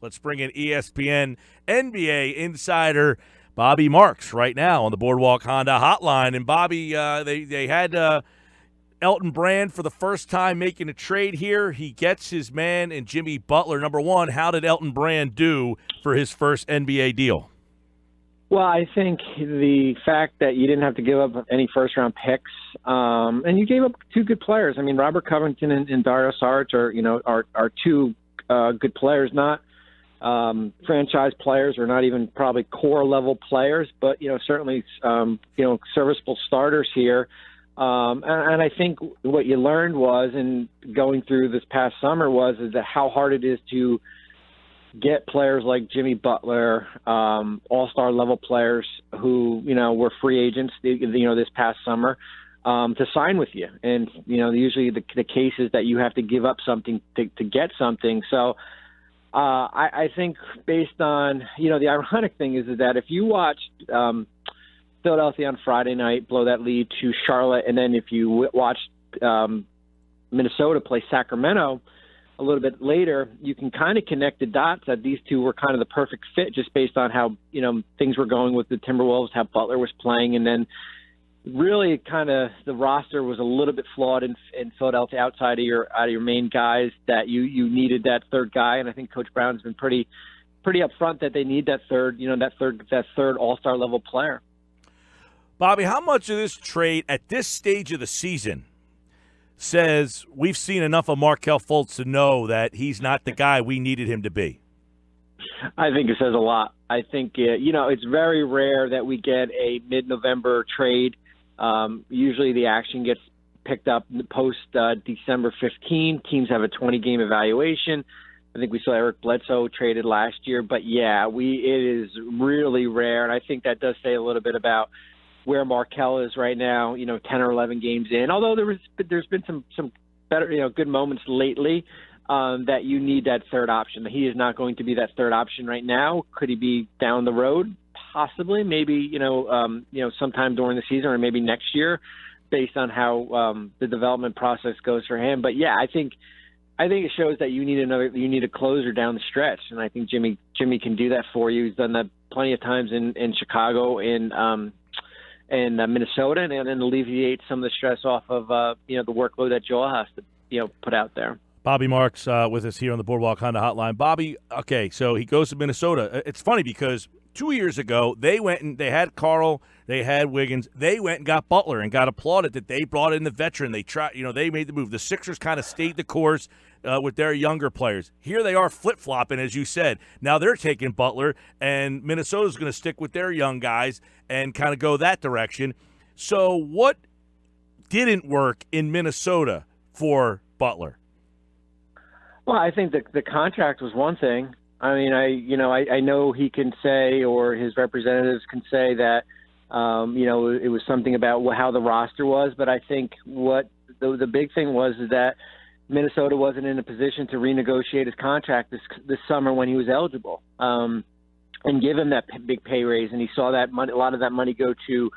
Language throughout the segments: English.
Let's bring in ESPN NBA insider Bobby Marks right now on the Boardwalk Honda hotline. And Bobby, they had Elton Brand for the first time making a trade here. He gets his man in Jimmy Butler. Number one, how did Elton Brand do for his first NBA deal? Well, I think the fact that you didn't have to give up any first-round picks, and you gave up two good players. I mean, Robert Covington and Dario Saric are two good players, not franchise players or not even probably core-level players, but certainly serviceable starters here. And I think what you learned was, in going through this past summer, is that how hard it is to get players like Jimmy Butler, all-star level players who, were free agents, this past summer, to sign with you. And, usually the case is that you have to give up something to get something. So I think based on, the ironic thing is that if you watched Philadelphia on Friday night blow that lead to Charlotte, and then if you watched Minnesota play Sacramento a little bit later, you can kind of connect the dots that these two were kind of the perfect fit just based on how, things were going with the Timberwolves, how Butler was playing. And then really kind of the roster was a little bit flawed in Philadelphia outside of your main guys, that you needed that third guy. And I think Coach Brown's been pretty upfront that they need that third all-star level player. Bobby, how much of this trade at this stage of the season says we've seen enough of Markelle Fultz to know that he's not the guy we needed him to be? I think it says a lot. I think, it's very rare that we get a mid-November trade. Usually the action gets picked up post December 15. Teams have a 20-game evaluation. I think we saw Eric Bledsoe traded last year. But, yeah, it is really rare, and I think that does say a little bit about where Markelle is right now, 10 or 11 games in. Although there's been some better, good moments lately, that you need that third option. He is not going to be that third option right now. Could he be down the road? Possibly, maybe, sometime during the season or maybe next year, based on how the development process goes for him. But yeah, I think it shows that you need a closer down the stretch, and I think Jimmy can do that for you. He's done that plenty of times in Chicago, in Minnesota, and alleviate some of the stress off of the workload that Joel has to put out there. Bobby Marks with us here on the Boardwalk Honda hotline. Bobby, okay, so he goes to Minnesota. It's funny because 2 years ago they went and they had Carl, they had Wiggins, they went and got Butler and got applauded that they brought in the veteran. They tried, they made the move. The Sixers kind of stayed the course with their younger players. Here they are flip-flopping, as you said. Now they're taking Butler, and Minnesota's going to stick with their young guys and kind of go that direction. So what didn't work in Minnesota for Butler? Well, I think the contract was one thing. I mean, I know he can say, or his representatives can say that, it was something about how the roster was. But I think what the big thing was is that Minnesota wasn't in a position to renegotiate his contract this summer when he was eligible, and give him that big pay raise. And he saw that money, a lot of that money go to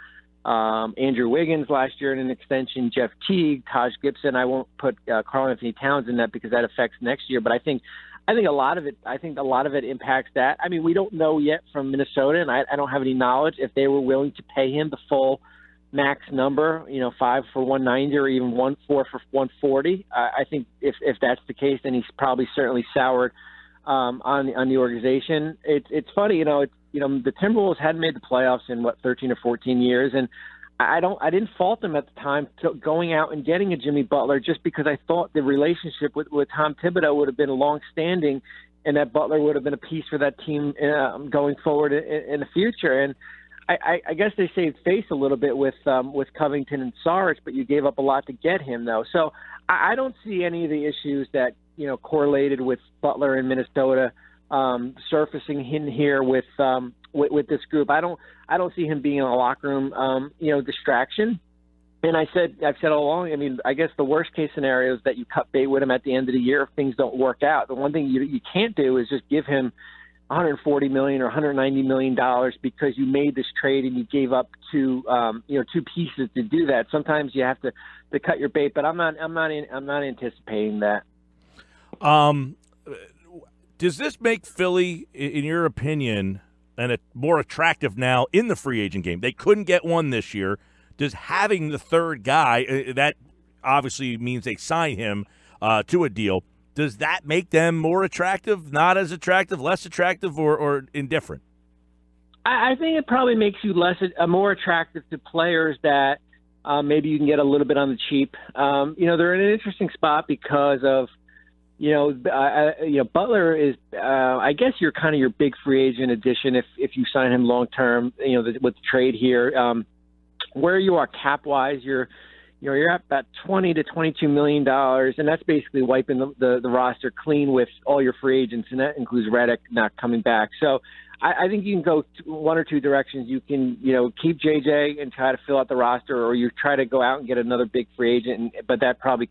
Andrew Wiggins last year in an extension, Jeff Teague, Taj Gibson. I won't put Karl-Anthony Towns in that because that affects next year. But I think a lot of it impacts that. I mean, we don't know yet from Minnesota, and I don't have any knowledge if they were willing to pay him the full max number, 5 for 190 or even 4 for 140. I think if that's the case, then he's probably certainly soured on the organization. It's funny, the Timberwolves hadn't made the playoffs in 13 or 14 years, and I didn't fault them at the time going out and getting a Jimmy Butler, just because I thought the relationship with Tom Thibodeau would have been long-standing, and that Butler would have been a piece for that team going forward in the future. And I guess they saved face a little bit with Covington and Saric, but you gave up a lot to get him, though. So I don't see any of the issues that correlated with Butler in Minnesota surfacing in here with this group. I don't see him being in a locker room distraction. And I've said all along, I mean, I guess the worst case scenario is that you cut bait with him at the end of the year if things don't work out. The one thing you can't do is just give him $140 million or $190 million because you made this trade and you gave up two pieces to do that. Sometimes you have to cut your bait, but I'm not anticipating that. Does this make Philly, in your opinion, and more attractive now in the free agent game? They couldn't get one this year. Does having the third guy, that obviously means they sign him to a deal, does that make them more attractive, not as attractive, less attractive, or indifferent? I think it probably makes you more attractive to players that maybe you can get a little bit on the cheap. They're in an interesting spot because of, Butler is, I guess you're kind of your big free agent addition if you sign him long term. With the trade here, where you are cap wise, you're at about $20 to $22 million, and that's basically wiping the roster clean with all your free agents, and that includes Redick not coming back. So I think you can go one or two directions. You can, keep JJ and try to fill out the roster, or you try to go out and get another big free agent, but that probably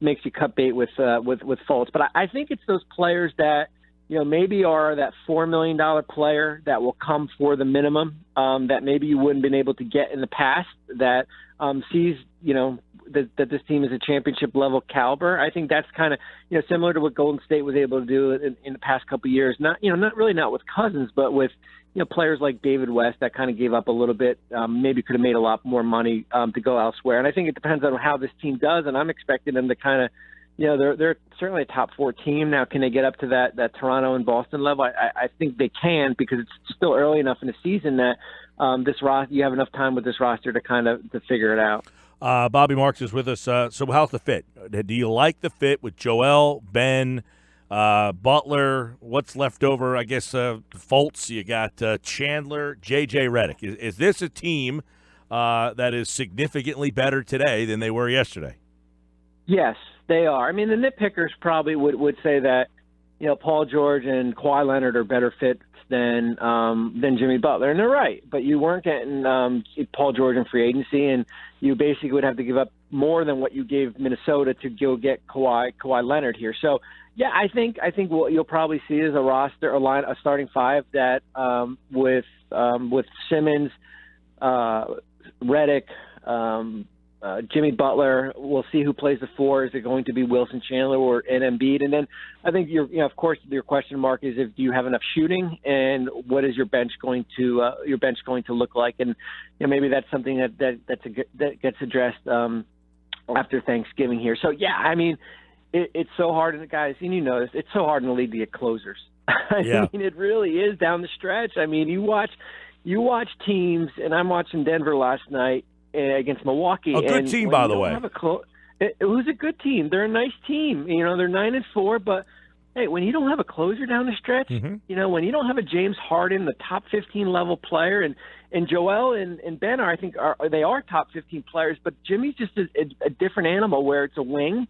makes you cut bait with Fultz. But I think it's those players that, maybe are that $4 million player that will come for the minimum that maybe you wouldn't been able to get in the past, that sees, that this team is a championship level caliber. I think that's kind of, similar to what Golden State was able to do in the past couple of years. Not with Cousins, but with, players like David West that kind of gave up a little bit, maybe could have made a lot more money to go elsewhere. And I think it depends on how this team does. And I'm expecting them to kind of, they're certainly a top four team. Now, can they get up to that Toronto and Boston level? I think they can, because it's still early enough in the season that this roster, you have enough time with this roster to to figure it out. Bobby Marks is with us. So how's the fit? Do you like the fit with Joel, Ben, Butler? What's left over? I guess Fultz. You got Chandler, J.J. Redick. Is this a team that is significantly better today than they were yesterday? Yes, they are. I mean, the nitpickers probably would say that, Paul George and Kawhi Leonard are better fits than Jimmy Butler, and they're right. But you weren't getting Paul George in free agency, and you basically would have to give up more than what you gave Minnesota to go get Kawhi Leonard here. So, yeah, I think what you'll probably see is a starting five that with Simmons, Redick, Jimmy Butler. We'll see who plays the four. Is it going to be Wilson Chandler or Embiid? And then I think of course, your question mark is, do you have enough shooting, and what is your bench going to look like? And maybe that's something that gets addressed after Thanksgiving here. So yeah, I mean, it's so hard, and guys, and this, it's so hard in the league to get closers. I mean, it really is down the stretch. I mean, you watch teams, and I'm watching Denver last night against Milwaukee. A good team, by the way. It was a good team. They're a nice team. They're 9-4, but hey, when you don't have a closer down the stretch, when you don't have a James Harden, the top 15 level player, and Joel and Ben are top 15 players, but Jimmy's just a different animal where it's a wing.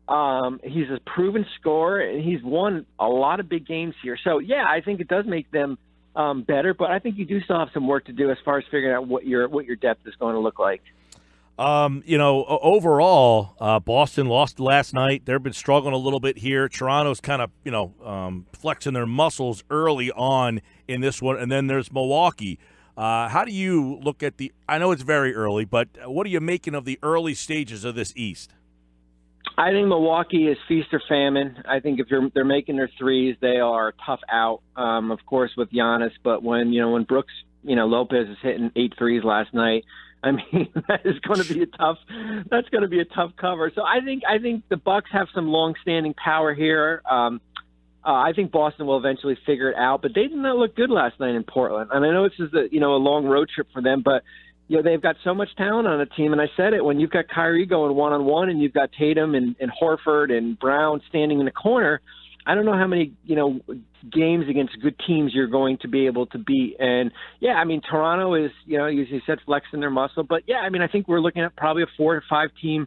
He's a proven scorer, and he's won a lot of big games here. So yeah, I think it does make them better, but I think you do still have some work to do as far as figuring out what your depth is going to look like. Overall, Boston lost last night. They've been struggling a little bit here. Toronto's kind of, flexing their muscles early on in this one, and then there's Milwaukee. How do you look at I know it's very early, but what are you making of the early stages of this East? I think Milwaukee is feast or famine. I think if they're making their threes, they are tough out. Of course, with Giannis, but when Brooks, Lopez is hitting 8 threes last night, I mean, that's going to be a tough cover. So I think the Bucks have some long-standing power here. I think Boston will eventually figure it out, but they did not look good last night in Portland. And I know this is a long road trip for them, but they've got so much talent on the team, and I said it, when you've got Kyrie going one-on-one and you've got Tatum and Horford and Brown standing in the corner, I don't know how many, games against good teams you're going to be able to beat. And, yeah, I mean, Toronto is, as you said, flexing their muscle. But, yeah, I mean, I think we're looking at probably a 4 or 5 team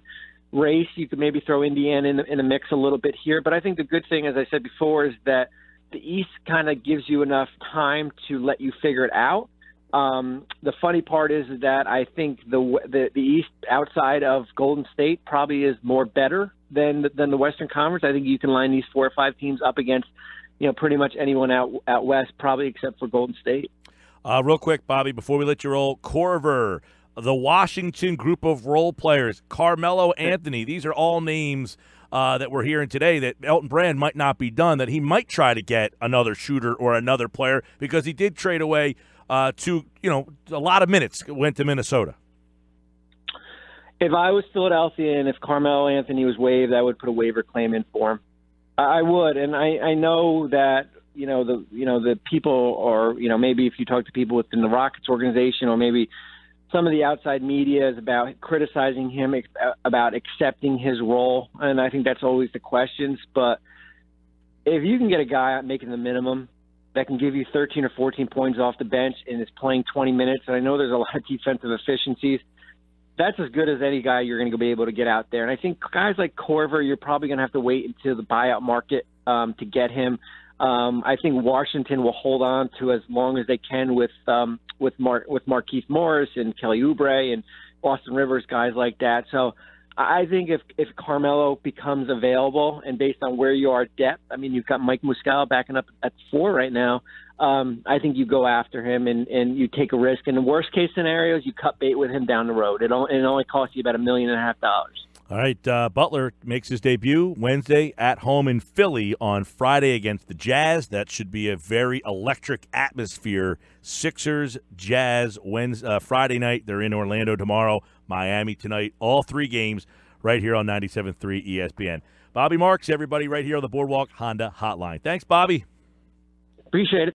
race. You could maybe throw Indiana in the mix a little bit here. But I think the good thing, as I said before, is that the East kind of gives you enough time to let you figure it out. The funny part is that I think the East outside of Golden State probably is more better than the Western Conference. I think you can line these 4 or 5 teams up against, pretty much anyone out West, probably except for Golden State. Real quick, Bobby, before we let you roll, Corver, the Washington group of role players, Carmelo Anthony, these are all names that we're hearing today that Elton Brand might not be done, that he might try to get another shooter or another player because he did trade away a lot of minutes went to Minnesota. If I was Philadelphia and if Carmelo Anthony was waived, I would put a waiver claim in for him. I would, and I know that the people, or maybe if you talk to people within the Rockets organization, or maybe some of the outside media is about criticizing him, about accepting his role, and I think that's always the questions. But if you can get a guy making the minimum that can give you 13 or 14 points off the bench and is playing 20 minutes, and I know there's a lot of defensive efficiencies, that's as good as any guy you're going to be able to get out there. And I think guys like Korver, you're probably going to have to wait until the buyout market to get him. I think Washington will hold on to as long as they can with Markieff Morris and Kelly Oubre and Austin Rivers, guys like that. So I think if Carmelo becomes available, and based on where you are depth, I mean, you've got Mike Muscala backing up at 4 right now. I think you go after him and you take a risk. In the worst case scenarios, you cut bait with him down the road. It only costs you about $1.5 million. All right, Butler makes his debut Wednesday at home in Philly, on Friday against the Jazz. That should be a very electric atmosphere. Sixers, Jazz, Friday night. They're in Orlando tomorrow, Miami tonight. All 3 games right here on 97.3 ESPN. Bobby Marks, everybody, right here on the Boardwalk Honda Hotline. Thanks, Bobby. Appreciate it.